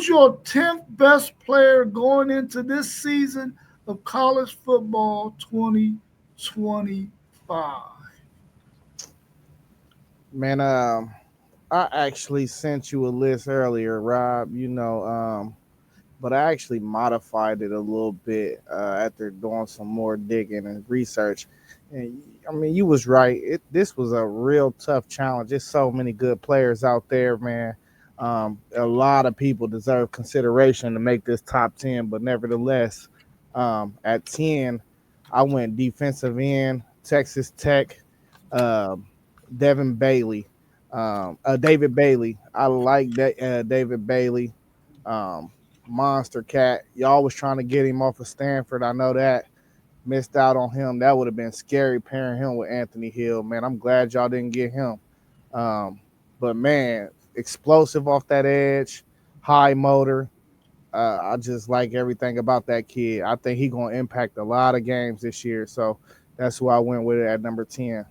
Who's your 10th best player going into this season of college football 2025? Man, I actually sent you a list earlier, Rob. But I actually modified it a little bit after doing some more digging and research. And I mean, you was right. This was a real tough challenge. There's so many good players out there, man. A lot of people deserve consideration to make this top 10, but nevertheless, at 10, I went defensive end, Texas Tech, um, Devin Bailey, David Bailey. I like that David Bailey. Um, Monster Cat. Y'all was trying to get him off of Stanford. I know that. Missed out on him. That would have been scary pairing him with Anthony Hill. Man, I'm glad y'all didn't get him. Um, but man, explosive off that edge, high motor. I just like everything about that kid. I think he gonna impact a lot of games this year. So that's who I went with it at number 10.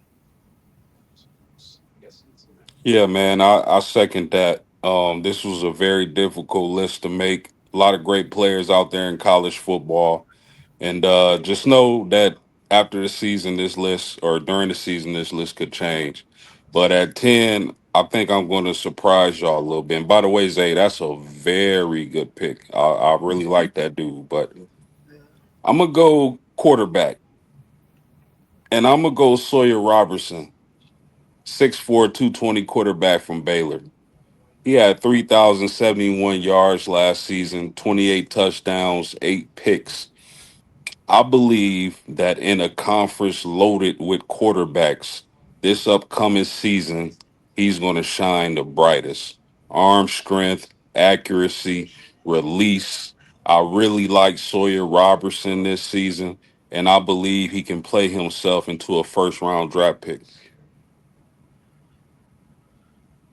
Yeah, man, I second that. This was a very difficult list to make. A lot of great players out there in college football. And just know that after the season, this list, or during the season, this list could change. But at 10, I think I'm going to surprise y'all a little bit. And by the way, Zay, that's a very good pick. I really like that dude. But I'm going to go quarterback. And I'm going to go Sawyer Robertson, 6'4", 220 quarterback from Baylor. He had 3,071 yards last season, 28 touchdowns, 8 picks. I believe that in a conference loaded with quarterbacks this upcoming season, he's going to shine the brightest. Arm strength, accuracy, release. I really like Sawyer Robertson this season, and I believe he can play himself into a first round draft pick.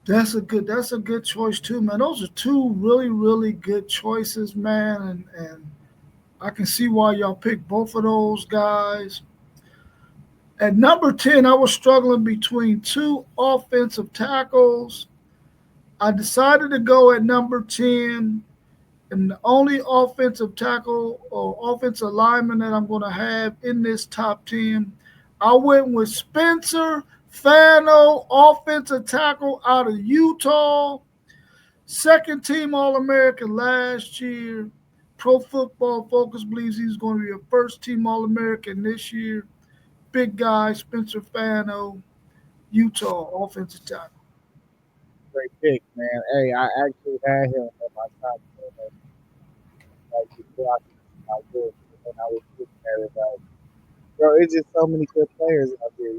That's a good choice too, man. Those are two really, really good choices, man. And I can see why y'all picked both of those guys. At number 10, I was struggling between two offensive tackles. I decided to go at number 10, and the only offensive tackle or offensive lineman that I'm going to have in this top 10, I went with Spencer Fano, offensive tackle out of Utah, second team All American last year. Pro Football Focus believes he's going to be a first team All American this year. Big guy, Spencer Fano, Utah, offensive tackle. Great pick, man. Hey, I actually had him in my top 10. Like before I did, and I was looking at it like, bro, it's just so many good players out there.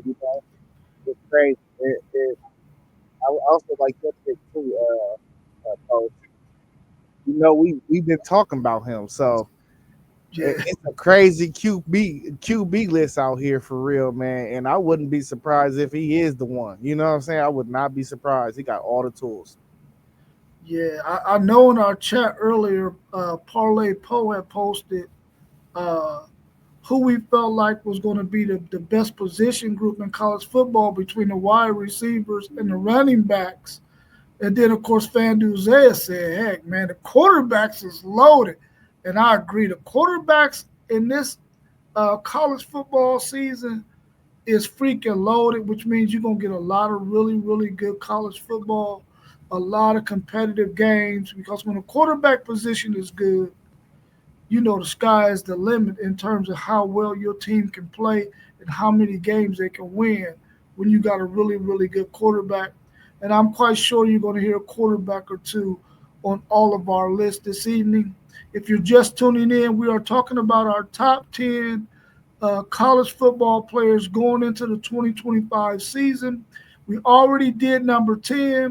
It's crazy. I would also like your pick too, Coach. We've been talking about him, so Yeah, it's a crazy QB list out here for real, man. And I wouldn't be surprised if he is the one. You know what I'm saying? I would not be surprised. He got all the tools. yeah. I know in our chat earlier, Parlay Poe had posted uh, who we felt like was going to be the best position group in college football between the wide receivers and the running backs. And then, of course, Fanduzea said, heck, man, the quarterbacks is loaded. And I agree. The quarterbacks in this college football season is freaking loaded, which means you're going to get a lot of really, really good college football, a lot of competitive games, because when the quarterback position is good, the sky is the limit in terms of how well your team can play and how many games they can win when you got a really, really good quarterback. And I'm quite sure you're going to hear a quarterback or two on all of our lists this evening. If you're just tuning in, we are talking about our top 10 college football players going into the 2025 season. We already did number 10.